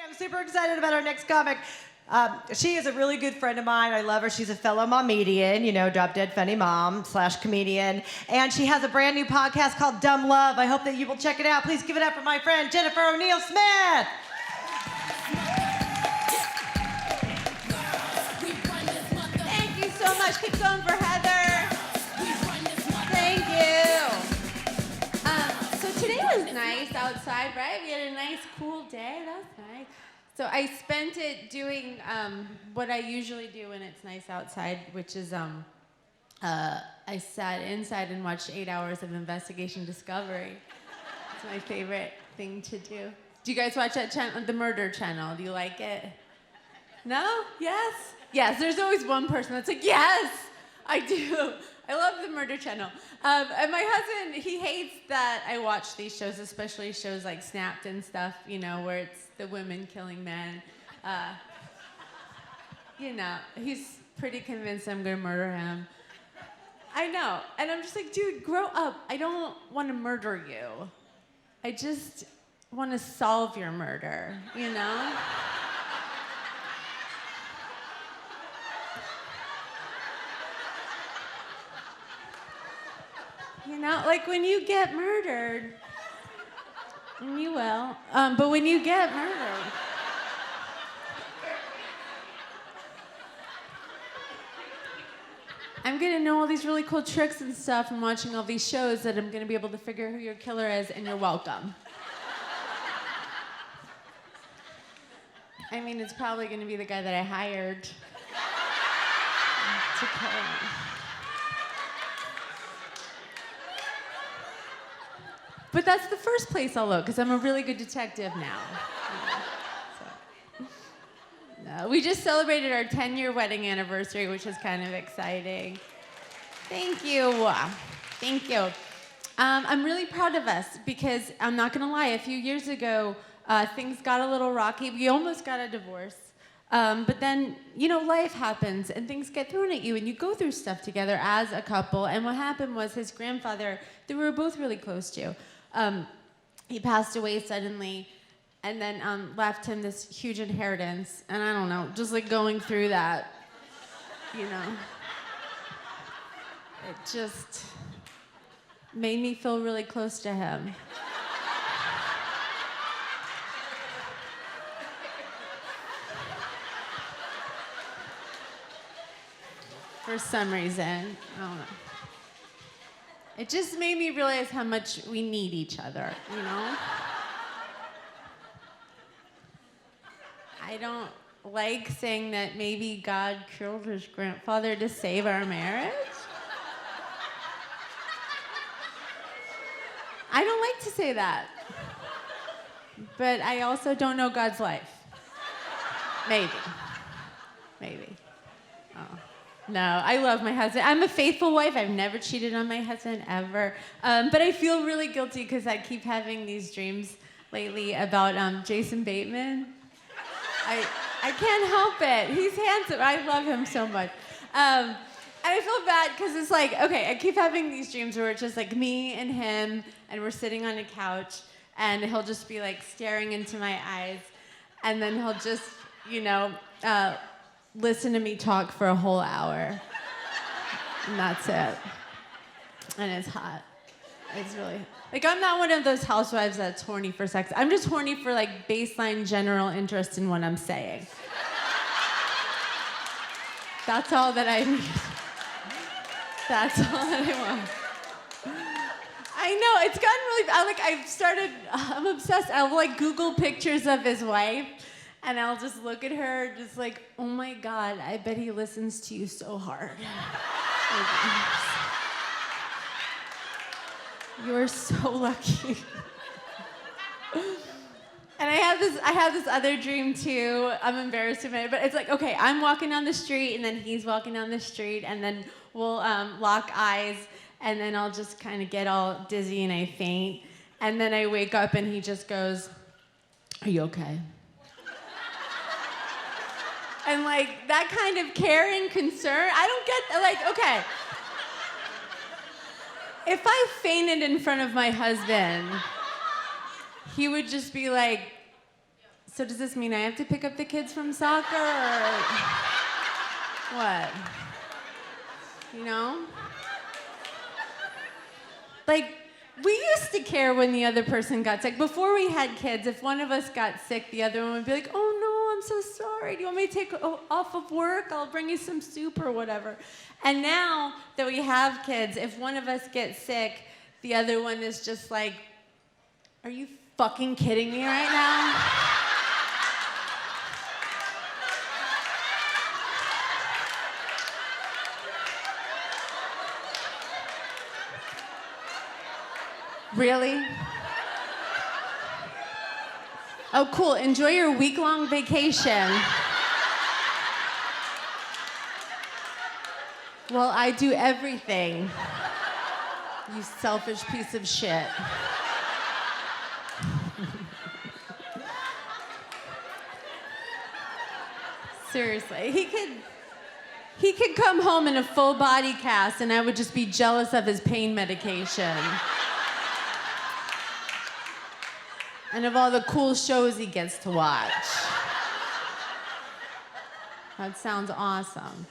I'm super excited about our next comic. She is a really good friend of mine. I love her. She's a fellow momedian, you know, drop dead funny mom / comedian. And she has a brand new podcast called Dumb Love. I hope that you will check it out. Please give it up for my friend, Jennifer O'Neill Smith. Thank you so much. Keep going for Heather. Thank you. So today was nice outside, right? We had a nice, cool day. That was nice. So I spent it doing what I usually do when it's nice outside, which is I sat inside and watched 8 hours of Investigation Discovery. It's my favorite thing to do. Do you guys watch that channel, the Murder Channel? Do you like it? No? Yes? Yes, there's always one person that's like, yes, I do. I love the Murder Channel. And my husband, he hates that I watch these shows, especially shows like Snapped and stuff, you know, where it's the women killing men. You know, he's pretty convinced I'm gonna murder him. I know, and I'm just like, dude, grow up. I don't want to murder you. I just want to solve your murder, you know? You know, like when you get murdered, and you will, but when you get murdered, I'm gonna know all these really cool tricks and stuff from watching all these shows that I'm gonna be able to figure who your killer is, and you're welcome. I mean, it's probably gonna be the guy that I hired to kill me. But that's the first place I'll look, because I'm a really good detective now. No, we just celebrated our 10-year wedding anniversary, which is kind of exciting. Thank you. Thank you. I'm really proud of us, because I'm not going to lie, a few years ago, things got a little rocky. We almost got a divorce. But then, you know, life happens, and things get thrown at you, and you go through stuff together as a couple. And what happened was his grandfather, that we were both really close to, he passed away suddenly, and then left him this huge inheritance. And I don't know, just like going through that, you know, it just made me feel really close to him. For some reason, I don't know. It just made me realize how much we need each other, you know? I don't like saying that maybe God killed his grandfather to save our marriage. I don't like to say that. But I also don't know God's life. Maybe. Oh. No, I love my husband. I'm a faithful wife. I've never cheated on my husband, ever. But I feel really guilty because I keep having these dreams lately about Jason Bateman. I can't help it. He's handsome. I love him so much. And I feel bad because it's like, okay, I keep having these dreams where it's just like me and him, and we're sitting on a couch, and he'll just be like staring into my eyes, and then he'll just, you know, listen to me talk for a whole hour. And that's it. And it's hot. It's really, like, I'm not one of those housewives that's horny for sex. I'm just horny for, like, baseline general interest in what I'm saying. That's all that I need. That's all that I want. I know, it's gotten really, I'm obsessed. I'll, like, Google pictures of his wife, and I'll just look at her, just like, oh my God, I bet he listens to you so hard. You're so lucky. And I have this other dream too. I'm embarrassed to admit it, but it's like, okay, I'm walking down the street, and then he's walking down the street, and then we'll lock eyes, and then I'll just kind of get all dizzy and I faint, and then I wake up and he just goes, "Are you okay?" And like that kind of care and concern, I don't get, like, okay. If I fainted in front of my husband, he would just be like, So does this mean I have to pick up the kids from soccer or what? You know? Like, we used to care when the other person got sick. Before we had kids, if one of us got sick, the other one would be like, oh no, I'm so sorry. Do you want me to take off of work? I'll bring you some soup or whatever. And now that we have kids, if one of us gets sick, the other one is just like, are you fucking kidding me right now? Really? Oh, cool. Enjoy your week-long vacation. Well, I do everything. You selfish piece of shit. Seriously, he could come home in a full body cast and I would just be jealous of his pain medication. And of all the cool shows he gets to watch. That sounds awesome.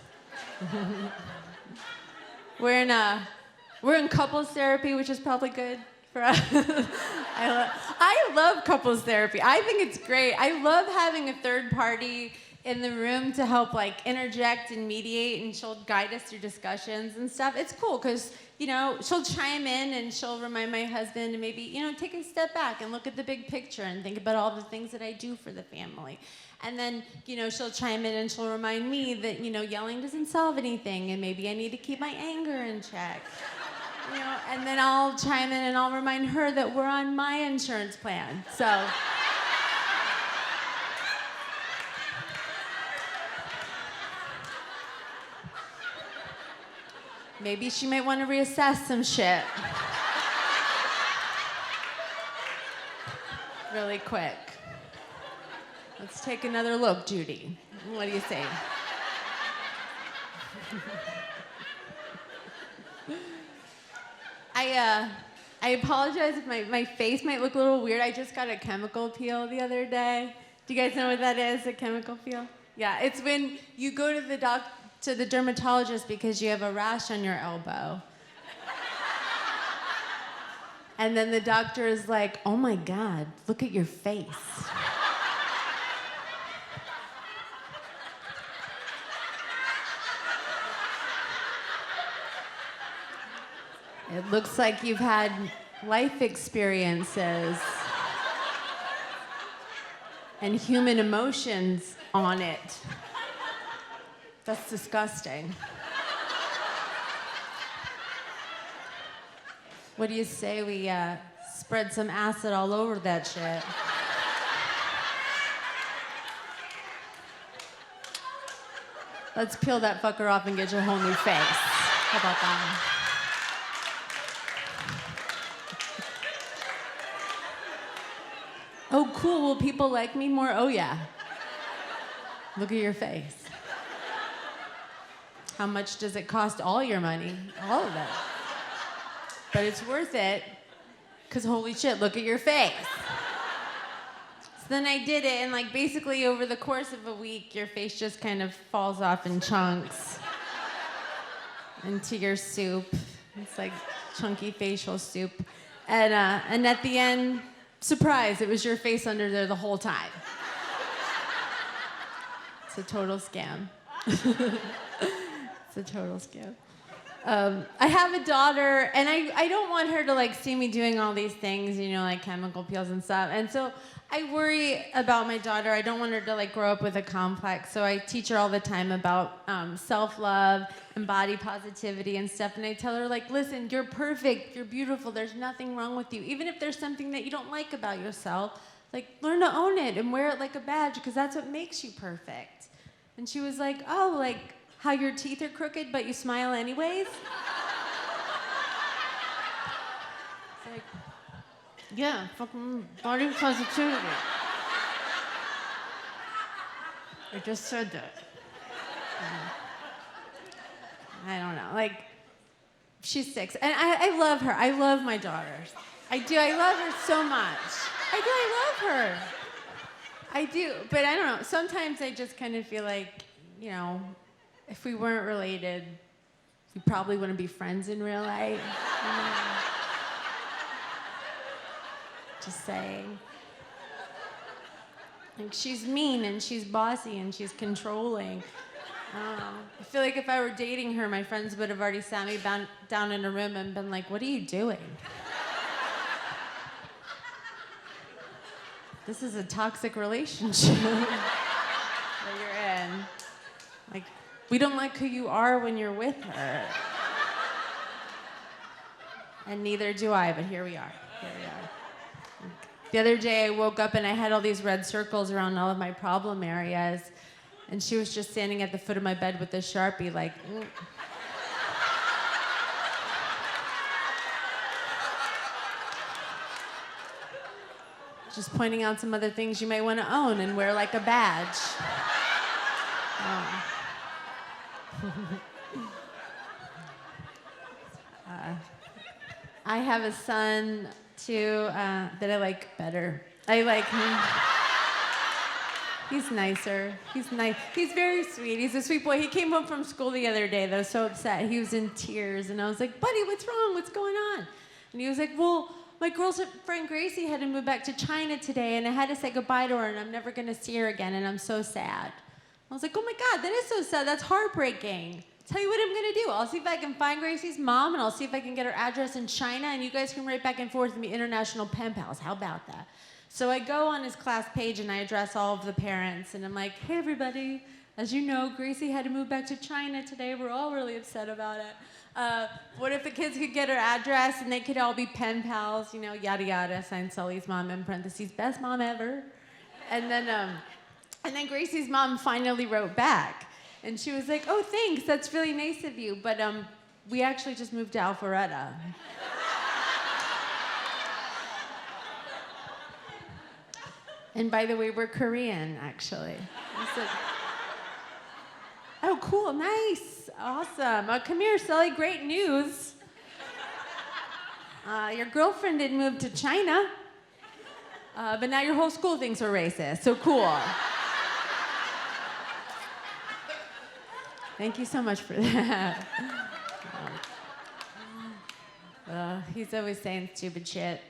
We're in couples therapy, which is probably good for us. I love couples therapy. I think it's great. I love having a third party in the room to help like interject and mediate, and she'll guide us through discussions and stuff. It's cool because, you know, she'll chime in and she'll remind my husband to maybe, you know, take a step back and look at the big picture and think about all the things that I do for the family. And then, you know, she'll chime in and she'll remind me that, you know, yelling doesn't solve anything and maybe I need to keep my anger in check. You know, and then I'll chime in and I'll remind her that we're on my insurance plan. So maybe she might want to reassess some shit. Really quick. Let's take another look, Judy. What do you say? I apologize if my face might look a little weird. I just got a chemical peel the other day. Do you guys know what that is, a chemical peel? Yeah, it's when you go to the dermatologist because you have a rash on your elbow. And then the doctor is like, oh my God, look at your face. It looks like you've had life experiences and human emotions on it. That's disgusting. What do you say we spread some acid all over that shit? Let's peel that fucker off and get you a whole new face. How about that? Oh, cool. Will people like me more? Oh, yeah. Look at your face. How much does it cost? All your money. All of it. But it's worth it, because holy shit, look at your face. So then I did it, and like basically over the course of a week, your face just kind of falls off in chunks into your soup. It's like chunky facial soup. And at the end, surprise, it was your face under there the whole time. It's a total scam. It's a total scam. I have a daughter, and I don't want her to like see me doing all these things, you know, like chemical peels and stuff. And so I worry about my daughter. I don't want her to like grow up with a complex. So I teach her all the time about self-love and body positivity and stuff. And I tell her like, listen, you're perfect, you're beautiful. There's nothing wrong with you. Even if there's something that you don't like about yourself, like learn to own it and wear it like a badge, because that's what makes you perfect. And she was like, oh, like how your teeth are crooked, but you smile anyways? It's like, yeah, fucking body positivity. I just said that. I don't know, like, she's 6, and I love her. I love my daughters. I do, I love her so much. I do, I love her. I do, but I don't know. Sometimes I just kind of feel like, you know, if we weren't related, we probably wouldn't be friends in real life. You know? Just saying. Like, she's mean and she's bossy and she's controlling. I don't know. I feel like if I were dating her, my friends would have already sat me down in a room and been like, what are you doing? This is a toxic relationship that you're in. Like, we don't like who you are when you're with her. And neither do I, but here we are. Here we are. The other day I woke up and I had all these red circles around all of my problem areas. And she was just standing at the foot of my bed with a Sharpie, like, just pointing out some other things you might want to own and wear like a badge. Oh. I have a son, too, that I like better. I like him. He's nicer. He's nice. He's very sweet. He's a sweet boy. He came home from school the other day, though, so upset. He was in tears, and I was like, buddy, what's wrong? What's going on? And he was like, well, my girlfriend Gracie had to move back to China today, and I had to say goodbye to her, and I'm never going to see her again, and I'm so sad. I was like, oh my God, that is so sad. That's heartbreaking. Tell you what I'm going to do. I'll see if I can find Gracie's mom, and I'll see if I can get her address in China, and you guys can write back and forth and be international pen pals. How about that? So I go on his class page, and I address all of the parents, and I'm like, hey, everybody. As you know, Gracie had to move back to China today. We're all really upset about it. What if the kids could get her address and they could all be pen pals, you know, yada yada, signed Sully's mom in parentheses, best mom ever. And then Gracie's mom finally wrote back. And she was like, oh, thanks, that's really nice of you. But we actually just moved to Alpharetta. And by the way, we're Korean, actually. I said, oh, cool, nice, awesome. Come here, Sully, great news. Your girlfriend didn't move to China, but now your whole school thinks we're racist, so cool. Thank you so much for that. He's always saying stupid shit.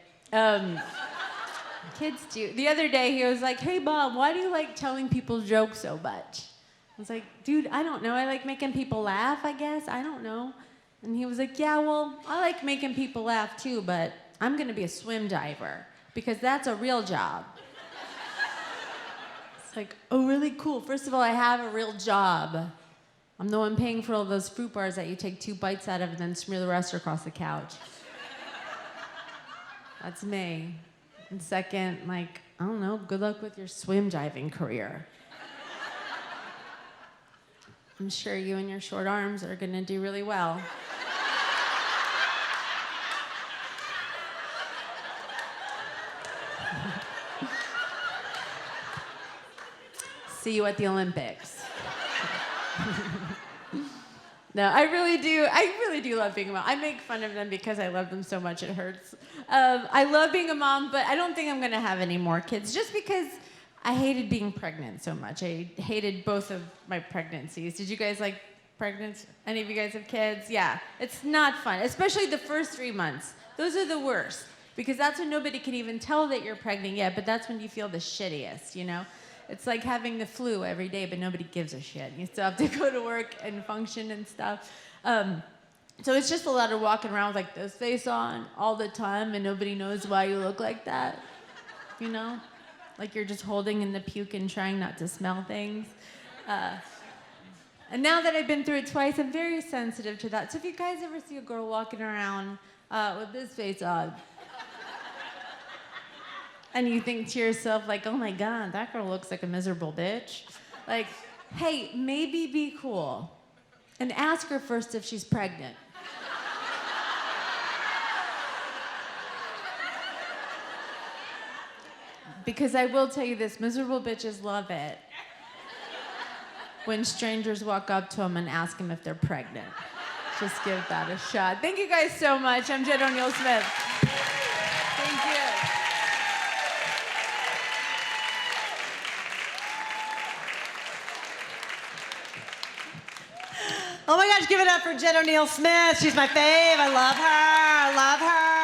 Kids do. The other day, he was like, hey, Mom, why do you like telling people jokes so much? I was like, dude, I don't know. I like making people laugh, I guess. I don't know. And he was like, yeah, well, I like making people laugh too, but I'm going to be a swim diver because that's a real job. It's like, oh, really cool. First of all, I have a real job. I'm the one paying for all those fruit bars that you take 2 bites out of and then smear the rest across the couch. That's me. And second, like, I don't know, good luck with your swim diving career. I'm sure you and your short arms are gonna do really well. See you at the Olympics. No, I really do love being a mom. I make fun of them because I love them so much it hurts. I love being a mom, but I don't think I'm gonna have any more kids just because I hated being pregnant so much. I hated both of my pregnancies. Did you guys like pregnancy? Any of you guys have kids? Yeah, it's not fun, especially the first 3 months. Those are the worst because that's when nobody can even tell that you're pregnant yet, but that's when you feel the shittiest, you know? It's like having the flu every day, but nobody gives a shit. You still have to go to work and function and stuff. So it's just a lot of walking around with like this face on all the time, and nobody knows why you look like that. You know? Like you're just holding in the puke and trying not to smell things. And now that I've been through it twice, I'm very sensitive to that. So if you guys ever see a girl walking around with this face on, and you think to yourself, like, oh my God, that girl looks like a miserable bitch. Like, hey, maybe be cool. And ask her first if she's pregnant. Because I will tell you this, miserable bitches love it when strangers walk up to them and ask them if they're pregnant. Just give that a shot. Thank you guys so much. I'm Jen O'Neill Smith. Thank you. Oh my gosh, give it up for Jen O'Neill Smith. She's my fave. I love her. I love her.